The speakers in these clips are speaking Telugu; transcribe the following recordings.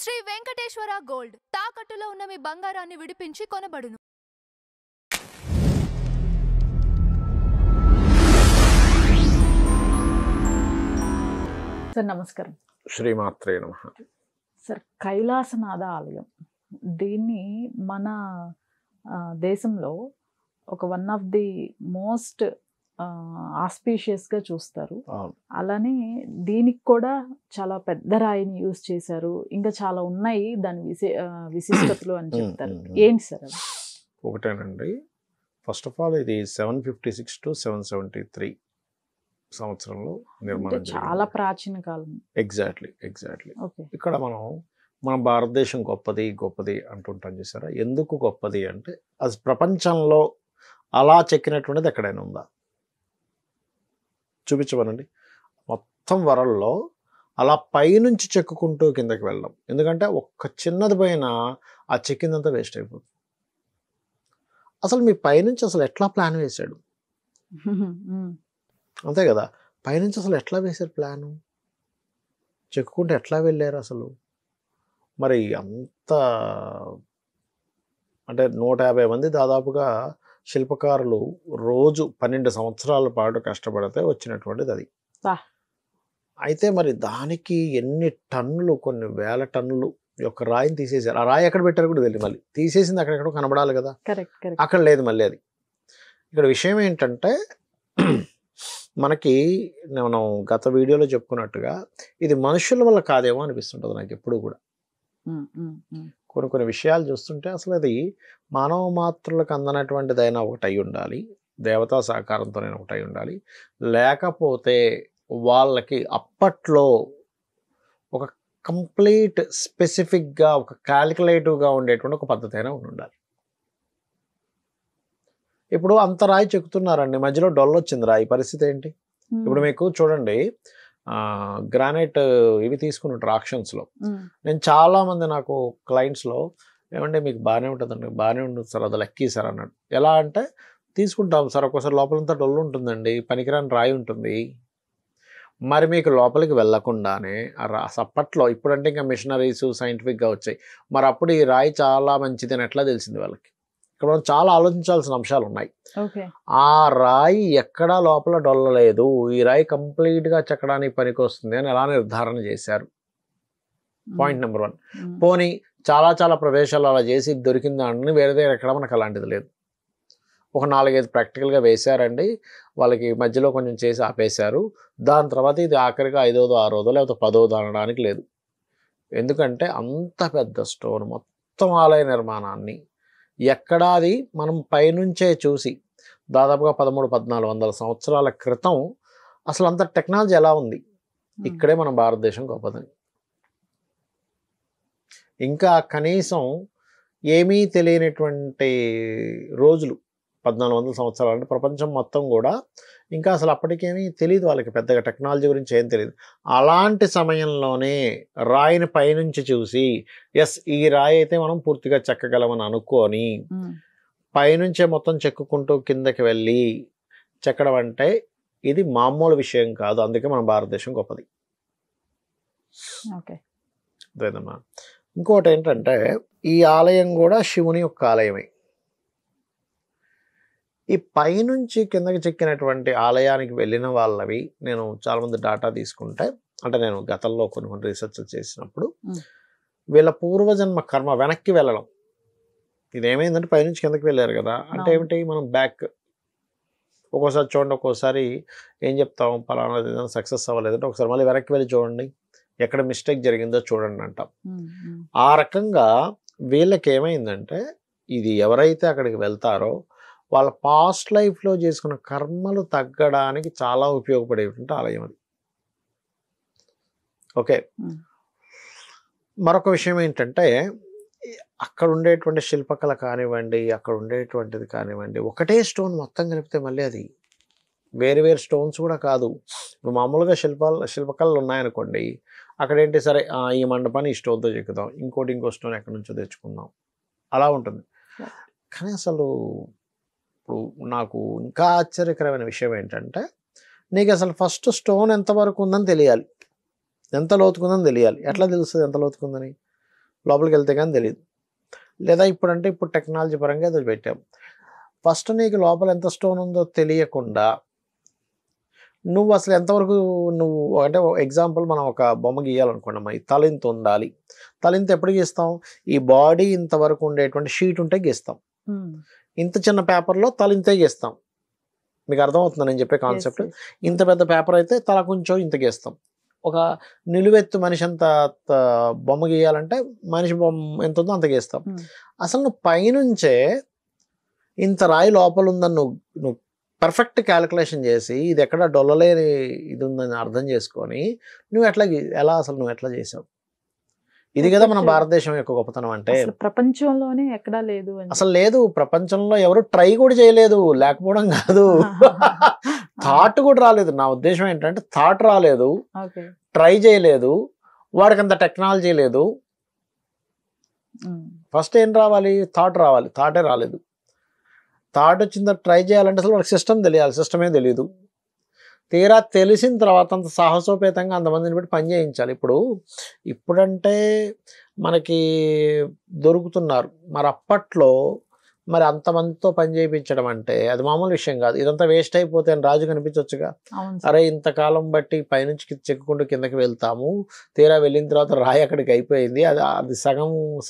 శ్రీ వెంకటేశ్వర గోల్డ్ తాకట్టులో ఉన్న మీ బంగారాన్ని విడిపించి కొనబడును. సార్ నమస్కారం. శ్రీమాత్రే నమః. సార్ కైలాసనాథ ఆలయం దీన్ని మన దేశంలో ఒక వన్ ఆఫ్ ది మోస్ట్ ఆస్పీషియస్గా చూస్తారు. అలానే దీనికి కూడా చాలా పెద్ద రాయిని యూజ్ చేశారు. ఇంకా చాలా ఉన్నాయి దాని విశిష్టతలు అని చెప్తారు. ఏంటి సార్ అది? ఒకటేనండి. ఫస్ట్ ఆఫ్ ఆల్ ఇది 756 to 773 సంవత్సరంలో నిర్మాణం చాలా ప్రాచీన కాలం. ఎగ్జాక్ట్లీ. ఓకే. ఇక్కడ మన భారతదేశం గొప్పది అంటుంటాం చూసారా. ఎందుకు గొప్పది అంటే అది ప్రపంచంలో అలా చెక్కినటువంటిది ఎక్కడైనా ఉందా చూపించమనండి. మొత్తం వరల్డ్లో అలా పైనుంచి చెక్కుకుంటూ కిందకి వెళ్ళడం. ఎందుకంటే ఒక్క చిన్నది పైన ఆ చెక్కిందంతా వేస్ట్ అయిపోతుంది. అసలు మీ పైనుంచి అసలు ఎట్లా ప్లాన్ వేశాడు? అంతే కదా. పైనుంచి అసలు ఎట్లా వేశారు ప్లాను? చెక్కుకుంటే ఎట్లా వెళ్ళారు అసలు? మరి అంత అంటే 150 మంది దాదాపుగా శిల్పకారులు రోజు 12 సంవత్సరాల పాటు కష్టపడితే వచ్చినటువంటిది అది. అయితే మరి దానికి ఎన్ని టన్నులు, కొన్ని వేల టన్నులు యొక్క రాయిని తీసేశారు. ఆ రాయి ఎక్కడ పెట్టారు కూడా తెలియదు. మళ్ళీ తీసేసింది అక్కడెక్కడో కనబడాలి కదా, అక్కడ లేదు మళ్ళీ అది. ఇక్కడ విషయం ఏంటంటే మనకి మనం గత వీడియోలో చెప్పుకున్నట్టుగా ఇది మనుషుల వల్ల కాదేమో అనిపిస్తుంటుంది నాకు ఎప్పుడు కూడా. కొన్ని విషయాలు చూస్తుంటే అసలు అది మానవ మాత్రులకు అందనటువంటిదైనా ఒకటి అయి ఉండాలి, దేవతా సహకారంతోనైనా ఒకటి అయి ఉండాలి, లేకపోతే వాళ్ళకి అప్పట్లో ఒక కంప్లీట్ స్పెసిఫిక్గా ఒక క్యాలిక్యులేటివ్గా ఉండేటువంటి ఒక పద్ధతి అయినా ఉండాలి. ఇప్పుడు అంత రాయి చెక్కుతున్నారండి, మధ్యలో డొల్ల వచ్చింది రాయి, పరిస్థితి ఏంటి? ఇప్పుడు మీకు చూడండి, గ్రానైట్ ఇవి తీసుకుని ఉంటారు ఆక్షన్స్లో. నేను చాలామంది నాకు క్లయింట్స్లో ఏమంటే మీకు బాగానే ఉంటుందండి, బాగానే ఉంటుంది సార్, అది లక్కీ సార్ అన్నాడు. ఎలా అంటే తీసుకుంటాం సార్, ఒక్కోసారి లోపలంతా డొల్లు ఉంటుందండి, పనికిరాని రాయి ఉంటుంది. మరి మీకు లోపలికి వెళ్ళకుండానే అప్పట్లో, ఇప్పుడంటే ఇంకా మిషనరీస్ సైంటిఫిక్గా వచ్చాయి, మరి అప్పుడు ఈ రాయి చాలా మంచిది అని ఎట్లా తెలిసింది వాళ్ళకి? ఇక్కడ మనం చాలా ఆలోచించాల్సిన అంశాలు ఉన్నాయి. ఆ రాయి ఎక్కడా లోపల డొల్లలేదు, ఈ రాయి కంప్లీట్గా చెక్కడానికి పనికి వస్తుంది అని ఎలా నిర్ధారణ చేశారు? Point number 1. పోనీ చాలా ప్రదేశాలు అలా చేసి దొరికిందా అని వేరే దగ్గర ఎక్కడ మనకు అలాంటిది లేదు. ఒక 4-5 ప్రాక్టికల్గా వేశారండి, వాళ్ళకి మధ్యలో కొంచెం చేసి ఆపేశారు. దాని తర్వాత ఇది ఆఖరిగా 5వ 6వ లేకపోతే 10వ అనడానికి లేదు. ఎందుకంటే అంత పెద్ద స్టోన్ మొత్తం ఆలయ నిర్మాణాన్ని ఎక్కడాది మనం పైనుంచే చూసి దాదాపుగా 1300-1400 సంవత్సరాల క్రితం అసలు అంత టెక్నాలజీ ఎలా ఉంది? ఇక్కడే మన భారతదేశం గొప్పదని. ఇంకా కనీసం ఏమీ తెలియనటువంటి రోజులు 1400 సంవత్సరాలు అంటే ప్రపంచం మొత్తం కూడా ఇంకా అసలు అప్పటికేమీ తెలియదు వాళ్ళకి, పెద్దగా టెక్నాలజీ గురించి ఏం తెలియదు. అలాంటి సమయంలోనే రాయిని పైనుంచి చూసి ఎస్ ఈ రాయి అయితే మనం పూర్తిగా చెక్కగలమని అనుకొని పైనుంచే మొత్తం చెక్కుకుంటూ కిందకి వెళ్ళి చెక్కడం అంటే ఇది మామూలు విషయం కాదు. అందుకే మన భారతదేశం గొప్పది. అదేనమ్మా. ఇంకోటి ఏంటంటే ఈ ఆలయం కూడా శివుని యొక్క ఆలయమే. ఈ పైనుంచి కిందకి చెక్కినటువంటి ఆలయానికి వెళ్ళిన వాళ్ళవి నేను చాలామంది డాటా తీసుకుంటే, అంటే నేను గతంలో కొన్ని రీసెర్చ్ చేసినప్పుడు వీళ్ళ పూర్వజన్మ కర్మ వెనక్కి వెళ్ళడం. ఇదేమైందంటే పైనుంచి కిందకి వెళ్ళారు కదా, అంటే ఏమిటి, మనం బ్యాక్ ఒక్కోసారి చూడండి, ఒక్కోసారి ఏం చెప్తాం, పలానా సక్సెస్ అవ్వలేదంటే ఒకసారి మళ్ళీ వెనక్కి వెళ్ళి చూడండి, ఎక్కడ మిస్టేక్ జరిగిందో చూడండి అంటాం. ఆ రకంగా వీళ్ళకి ఏమైందంటే ఇది ఎవరైతే అక్కడికి వెళ్తారో వాళ్ళ పాస్ట్ లైఫ్లో చేసుకున్న కర్మలు తగ్గడానికి చాలా ఉపయోగపడేటువంటి ఆలయం అది. ఓకే. మరొక విషయం ఏంటంటే అక్కడ ఉండేటువంటి శిల్పకళ కానివ్వండి, అక్కడ ఉండేటువంటిది కానివ్వండి, ఒకటే స్టోన్ మొత్తం కలిపితే మళ్ళీ అది వేరు స్టోన్స్ కూడా కాదు. ఇప్పుడు మామూలుగా శిల్పకళలు ఉన్నాయనుకోండి, అక్కడ ఏంటి సరే ఈ మండపాన్ని ఈ స్టోన్తో చెక్కుదాం, ఇంకో స్టోన్ ఎక్కడి నుంచో తెచ్చుకుందాం, అలా ఉంటుంది. కానీ అసలు ఇప్పుడు నాకు ఇంకా ఆశ్చర్యకరమైన విషయం ఏంటంటే నీకు అసలు ఫస్ట్ స్టోన్ ఎంతవరకు ఉందని తెలియాలి, ఎంత లోతుకుందని తెలియాలి. ఎట్లా తెలుస్తుంది ఎంత లోతుకుందని? లోపలికి వెళ్తే కానీ తెలియదు. లేదా ఇప్పుడంటే ఇప్పుడు టెక్నాలజీ పరంగా ఏదో పెట్టాం. ఫస్ట్ నీకు లోపల ఎంత స్టోన్ ఉందో తెలియకుండా నువ్వు అసలు ఎంతవరకు నువ్వు అంటే ఎగ్జాంపుల్ మనం ఒక బొమ్మ గీయాలనుకోండి, మరి తలింత ఉండాలి. తలింత ఎప్పుడు గీస్తాం? ఈ బాడీ ఇంతవరకు ఉండేటువంటి షీట్ ఉంటే గీస్తాం. ఇంత చిన్న పేపర్లో తలింతే గీస్తాం. మీకు అర్థమవుతుంది నేను చెప్పే కాన్సెప్ట్? ఇంత పెద్ద పేపర్ అయితే తల కొంచెం ఇంత గీస్తాం. ఒక నిలువెత్తు మనిషి అంత బొమ్మ గీయాలంటే మనిషి బొమ్మ ఎంత ఉందో అంత గీస్తాం. అసలు నువ్వు పైనుంచే ఇంత రాయి లోపల ఉందని నువ్వు పర్ఫెక్ట్ క్యాలిక్యులేషన్ చేసి ఇది ఎక్కడ డొల్లలేని ఇది ఉందని అర్థం చేసుకొని నువ్వు ఎలా అసలు నువ్వు ఎట్లా చేసావు? ఇది కదా మన భారతదేశం యొక్క గొప్పతనం అంటే. ప్రపంచంలోనే ఎక్కడా లేదు, అసలు లేదు. ప్రపంచంలో ఎవరు ట్రై కూడా చేయలేదు, లేకపోవడం కాదు, థాట్ కూడా రాలేదు. నా ఉద్దేశం ఏంటంటే థాట్ రాలేదు, ట్రై చేయలేదు, వాడికి అంత టెక్నాలజీ లేదు. ఫస్ట్ ఏం రావాలి? థాట్ రావాలి. థాటే రాలేదు. థాట్ వచ్చిన తర్వాత ట్రై చేయాలంటే అసలు వాళ్ళకి సిస్టమ్ తెలియాలి. సిస్టమే తెలియదు. తీరా తెలిసిన తర్వాత అంత సాహసోపేతంగా అంతమందిని పెట్టి పని చేయించాలి. ఇప్పుడంటే మనకి దొరుకుతున్నారు, మరి అప్పట్లో మరి అంతమందితో పని చేయించడం అంటే అది మామూలు విషయం కాదు. ఇదంతా వేస్ట్ అయిపోతే అని రాజు కనిపించవచ్చుగా. అరే ఇంతకాలం బట్టి పైనుంచి చెక్కుకుంటూ కిందకి వెళ్తాము, తీరా వెళ్ళిన తర్వాత రాయి అక్కడికి అయిపోయింది, అది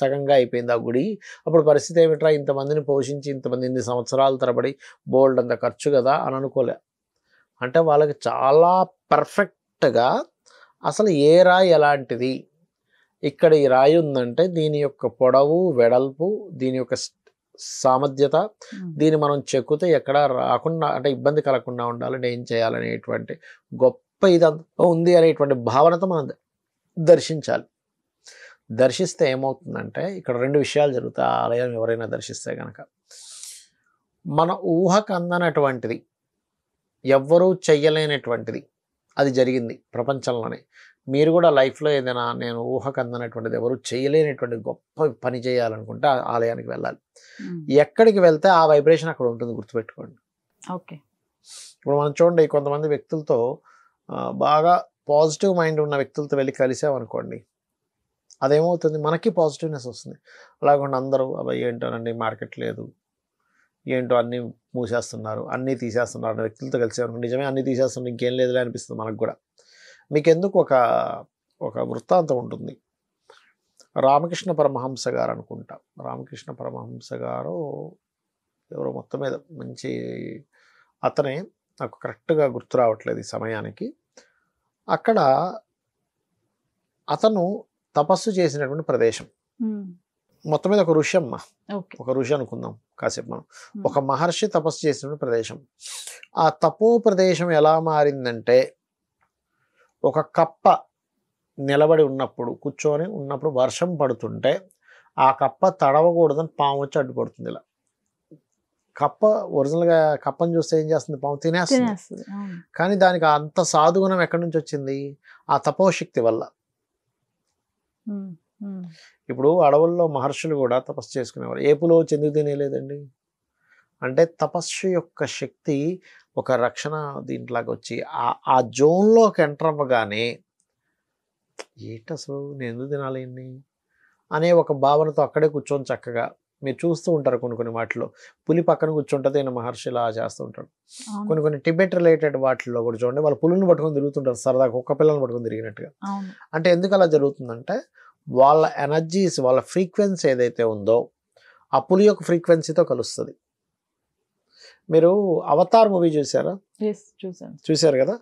సగంగా అయిపోయింది ఆ గుడి. అప్పుడు పరిస్థితి ఏమిట్రా, ఇంతమందిని పోషించి ఇంతమంది ఇన్ని సంవత్సరాల తరబడి బోల్డ్ అంత ఖర్చు కదా అని అనుకోలే. అంటే వాళ్ళకి చాలా పర్ఫెక్ట్గా అసలు ఏ రాయి ఎలాంటిది, ఇక్కడ ఈ రాయి ఉందంటే దీని యొక్క పొడవు వెడల్పు, దీని యొక్క సామర్థ్యత, దీన్ని మనం చెక్కుతే ఎక్కడ రాకుండా అంటే ఇబ్బంది కలగకుండా ఉండాలంటే ఏం చేయాలనేటువంటి గొప్ప ఇదంతా ఉంది అనేటువంటి భావనతో మనం దర్శించాలి. దర్శిస్తే ఏమవుతుందంటే ఇక్కడ రెండు విషయాలు జరుగుతాయి. ఆ ఆలయం ఎవరైనా దర్శిస్తే కనుక మన ఊహకు అందనటువంటిది, ఎవ్వరూ చెయ్యలేనటువంటిది అది జరిగింది ప్రపంచంలోనే. మీరు కూడా లైఫ్లో ఏదైనా నేను ఊహకు అందనటువంటిది ఎవరు చేయలేనటువంటి గొప్ప పని చేయాలనుకుంటే ఆ ఆలయానికి వెళ్ళాలి. ఎక్కడికి వెళ్తే ఆ వైబ్రేషన్ అక్కడ ఉంటుంది, గుర్తుపెట్టుకోండి. ఓకే. ఇప్పుడు మనం చూడండి, కొంతమంది వ్యక్తులతో బాగా పాజిటివ్ మైండ్ ఉన్న వ్యక్తులతో వెళ్ళి కలిసామనుకోండి, అదేమవుతుంది, మనకి పాజిటివ్నెస్ వస్తుంది. అలాగకుండా అందరూ అబ్బాయి ఏంటోనండి మార్కెట్ లేదు, ఏంటో అన్నీ మూసేస్తున్నారు, అన్నీ తీసేస్తున్నారు అనే వ్యక్తులతో కలిసామనుకోండి, నిజమే అన్నీ తీసేస్తున్నారు ఇంకేం లేదులే అనిపిస్తుంది మనకు కూడా. మీకు ఎందుకు ఒక వృత్తాంతం ఉంటుంది. రామకృష్ణ పరమహంస గారు అనుకుంటా, రామకృష్ణ పరమహంస గారు ఎవరో మొత్తం మీద మంచి అతనే, నాకు కరెక్ట్గా గుర్తు రావట్లేదు ఈ సమయానికి. అక్కడ అతను తపస్సు చేసినటువంటి ప్రదేశం, మొత్తం మీద ఒక ఋషి అమ్మ, ఒక ఋషి అనుకుందాం కాసేపు మనం, ఒక మహర్షి తపస్సు చేసినటువంటి ప్రదేశం. ఆ తపో ప్రదేశం ఎలా మారిందంటే, ఒక కప్ప నిలబడి ఉన్నప్పుడు కూర్చొని ఉన్నప్పుడు వర్షం పడుతుంటే ఆ కప్ప తడవకూడదని పాము వచ్చి అడ్డుపడుతుంది. ఇలా కప్ప ఒరిజినల్గా కప్పని చూస్తే ఏం చేస్తుంది, పాము తినేస్తుంది. కానీ దానికి అంత సాధుగుణం ఎక్కడి నుంచి వచ్చింది, ఆ తపోశక్తి వల్ల. ఇప్పుడు అడవుల్లో మహర్షులు కూడా తపస్సు చేసుకునేవారు, ఏపులో చెందు తినేలేదండి. అంటే తపస్సు యొక్క శక్తి ఒక రక్షణ దీంట్లాగా వచ్చి ఆ జోన్లోకి ఎంటర్ అవ్వగానే ఏంటి అసలు నేను ఎందుకు తినాలి అనే ఒక భావనతో అక్కడే కూర్చొని చక్కగా మీరు చూస్తూ ఉంటారు. కొన్ని వాటిలో పులి పక్కన కూర్చుంటుంది, నేను మహర్షి ఇలా చేస్తూ ఉంటాడు. కొన్ని టిబెట్ రిలేటెడ్ వాటిల్లో కూడా చూడండి, వాళ్ళు పులిని పట్టుకొని తిరుగుతుంటారు సరదాగా, కుక్క పిల్లల్ని పట్టుకొని తిరిగినట్టుగా. అంటే ఎందుకు అలా జరుగుతుందంటే వాళ్ళ ఎనర్జీస్, వాళ్ళ ఫ్రీక్వెన్సీ ఏదైతే ఉందో ఆ పులి యొక్క ఫ్రీక్వెన్సీతో కలుస్తుంది. మీరు అవతార్ మూవీ చూసారా? చూసారు కదా.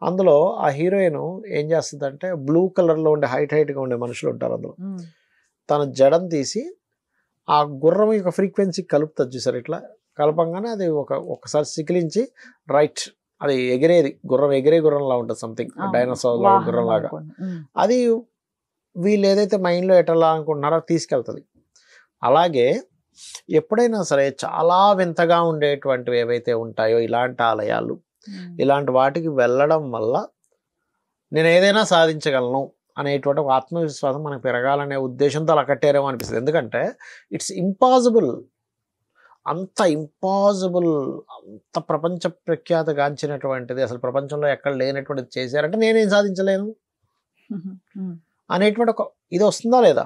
అందులో ఆ హీరోయిన్ ఏం చేస్తుందంటే, బ్లూ కలర్లో ఉండే హైట్గా ఉండే మనుషులు ఉంటారు అందులో, తన జడను తీసి ఆ గుర్రం యొక్క ఫ్రీక్వెన్సీ కలుపుతుంది. చూసారు? ఇట్లా కలపంగానే అది ఒకసారి సికిలించి రైట్ అది ఎగిరేది, గుర్రం ఎగిరే గుర్రంలా ఉంటుంది, సంథింగ్ డైనోసార్ గుర్రం లాగా. అది వీళ్ళు ఏదైతే మైండ్లో ఎట్లా అనుకుంటున్నారో తీసుకెళ్తుంది. అలాగే ఎప్పుడైనా సరే చాలా వింతగా ఉండేటువంటివి ఏవైతే ఉంటాయో ఇలాంటి ఆలయాలు, ఇలాంటి వాటికి వెళ్ళడం వల్ల నేను ఏదైనా సాధించగలను అనేటువంటి ఒక ఆత్మవిశ్వాసం మనకు పెరగాలనే ఉద్దేశంతో అలా కట్టారేమో అనిపిస్తుంది. ఎందుకంటే ఇట్స్ ఇంపాసిబుల్, అంత ఇంపాసిబుల్, అంత ప్రపంచ ప్రఖ్యాతగాంచినటువంటిది అసలు ప్రపంచంలో ఎక్కడ లేనటువంటిది చేశారంటే నేనేం సాధించలేను అనేటువంటి ఒక ఇది వస్తుందా లేదా?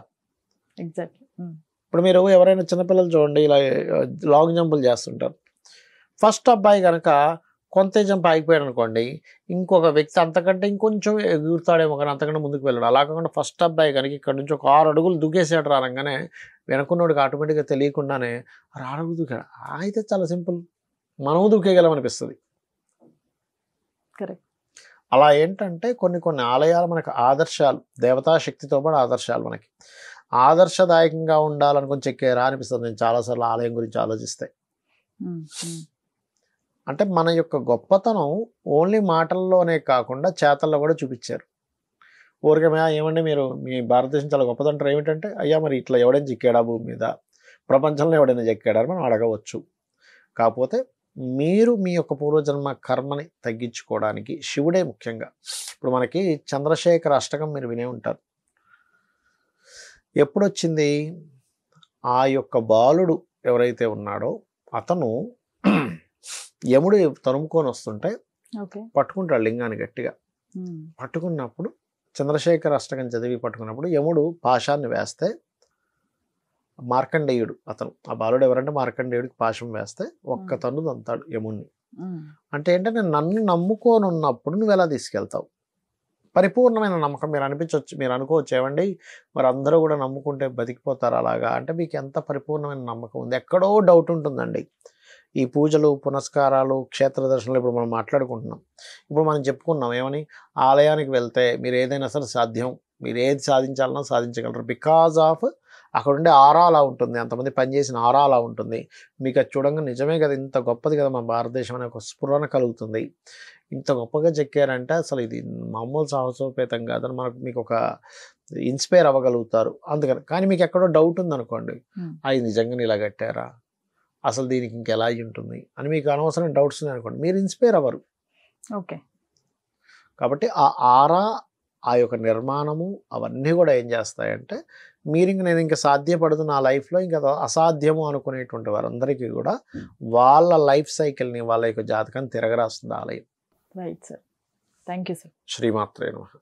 ఎగ్జాక్ట్లీ. ఇప్పుడు మీరు ఎవరైనా చిన్నపిల్లలు చూడండి, ఇలా లాంగ్ జంపులు చేస్తుంటారు. ఫస్ట్ అబ్బాయి కనుక కొంత జంప్ ఆగిపోయాడు అనుకోండి, ఇంకొక వ్యక్తి అంతకంటే ఇంకొంచెం ఎగురుతాడేమో కానీ అంతకంటే ముందుకు వెళ్ళాడు. అలా కాకుండా ఫస్ట్ అబ్బాయి కనుక ఇక్కడ నుంచి ఒక 6 అడుగులు దూకేసాడు రాగానే వెనకున్నోడికి ఆటోమేటిక్గా తెలియకుండానే 6 అడుగులు దూకాడు. అయితే చాలా సింపుల్, మనము దూకేయగలం అనిపిస్తుంది. కరెక్ట్. అలా ఏంటంటే కొన్ని కొన్ని ఆలయాలు మనకు ఆదర్శాలు, దేవతా శక్తితో పాటు ఆదర్శాలు మనకి ఆదర్శదాయకంగా ఉండాలనుకుని చెక్కారా అనిపిస్తుంది నేను చాలాసార్లు ఆలయం గురించి ఆలోచిస్తే. అంటే మన యొక్క గొప్పతనం ఓన్లీ మాటల్లోనే కాకుండా చేతల్లో కూడా చూపించారు. ఊరికే ఏమండి మీరు మీ భారతదేశం చాలా గొప్పదంటారు, ఏమిటంటే అయ్యా మరి ఇట్లా ఎవడైనా చిక్కాడా భూమి మీద, ప్రపంచంలో ఎవడైనా చిక్కాడని మనం అడగవచ్చు. కాకపోతే మీరు మీ యొక్క పూర్వజన్మ కర్మని తగ్గించుకోవడానికి శివుడే ముఖ్యంగా. ఇప్పుడు మనకి చంద్రశేఖర అష్టకం మీరు వినే ఉంటారు. ఎప్పుడొచ్చింది? ఆ యొక్క బాలుడు ఎవరైతే ఉన్నాడో అతను యముడు తరుముకొని వస్తుంటే పట్టుకుంటాడు లింగాన్ని గట్టిగా. పట్టుకున్నప్పుడు చంద్రశేఖర అష్టకం చదివి పట్టుకున్నప్పుడు యముడు పాశాన్ని వేస్తే మార్కండేయుడు, అతను ఆ బాలుడు ఎవరంటే మార్కండేయుడికి పాశం వేస్తే ఒక్క తన్ను తంతాడు యముణ్ణి. అంటే ఏంటంటే నన్ను నమ్ముకొని ఉన్నప్పుడు నువ్వు ఎలా తీసుకెళ్తావు? పరిపూర్ణమైన నమ్మకం. మీరు అనిపించవచ్చు, మీరు అనుకోవచ్చు ఏమండి మరి అందరూ కూడా నమ్ముకుంటే బతికిపోతారు అలాగా అంటే, మీకు ఎంత పరిపూర్ణమైన నమ్మకం ఉంది? ఎక్కడో డౌట్ ఉంటుందండి. ఈ పూజలు పునస్కారాలు క్షేత్ర దర్శనాలు ఇప్పుడు మనం మాట్లాడుకుంటున్నాం. ఇప్పుడు మనం చెప్పుకున్నాం ఏమని, ఆలయానికి వెళ్తే మీరు ఏదైనా సరే సాధ్యం, మీరు ఏది సాధించాలన్నా సాధించగలరు. బికాజ్ ఆఫ్ అక్కడ ఉండే ఆరా అలా ఉంటుంది, అంతమంది పనిచేసిన ఆరా అలా ఉంటుంది. మీకు అది చూడంగా నిజమే కదా, ఇంత గొప్పది కదా మన భారతదేశం అనే ఒక స్ఫురణ కలుగుతుంది. ఇంత గొప్పగా చెక్కారంటే అసలు ఇది మామూలు సాహసోపేతం కాదని మనకు మీకు ఒక ఇన్స్పైర్ అవ్వగలుగుతారు. అందుకని కానీ మీకు ఎక్కడో డౌట్ ఉందనుకోండి, అది నిజంగా ఇలా కట్టారా, అసలు దీనికి ఇంకెలా అయి ఉంటుంది అని మీకు అనవసరం డౌట్స్ ఉన్నాయి అనుకోండి, మీరు ఇన్స్పైర్ అవ్వరు. ఓకే. కాబట్టి ఆ ఆరా, ఆ యొక్క నిర్మాణము అవన్నీ కూడా ఏం చేస్తాయంటే, మీరు ఇంక నేను ఇంకా సాధ్యపడదు నా లైఫ్లో, ఇంకా అసాధ్యము అనుకునేటువంటి వారందరికీ కూడా వాళ్ళ లైఫ్ సైకిల్ని, వాళ్ళ యొక్క జాతకాన్ని తిరగరాస్తుంది ఆలయం. Right sir. Thank you sir. శ్రీమాత్రే నమః.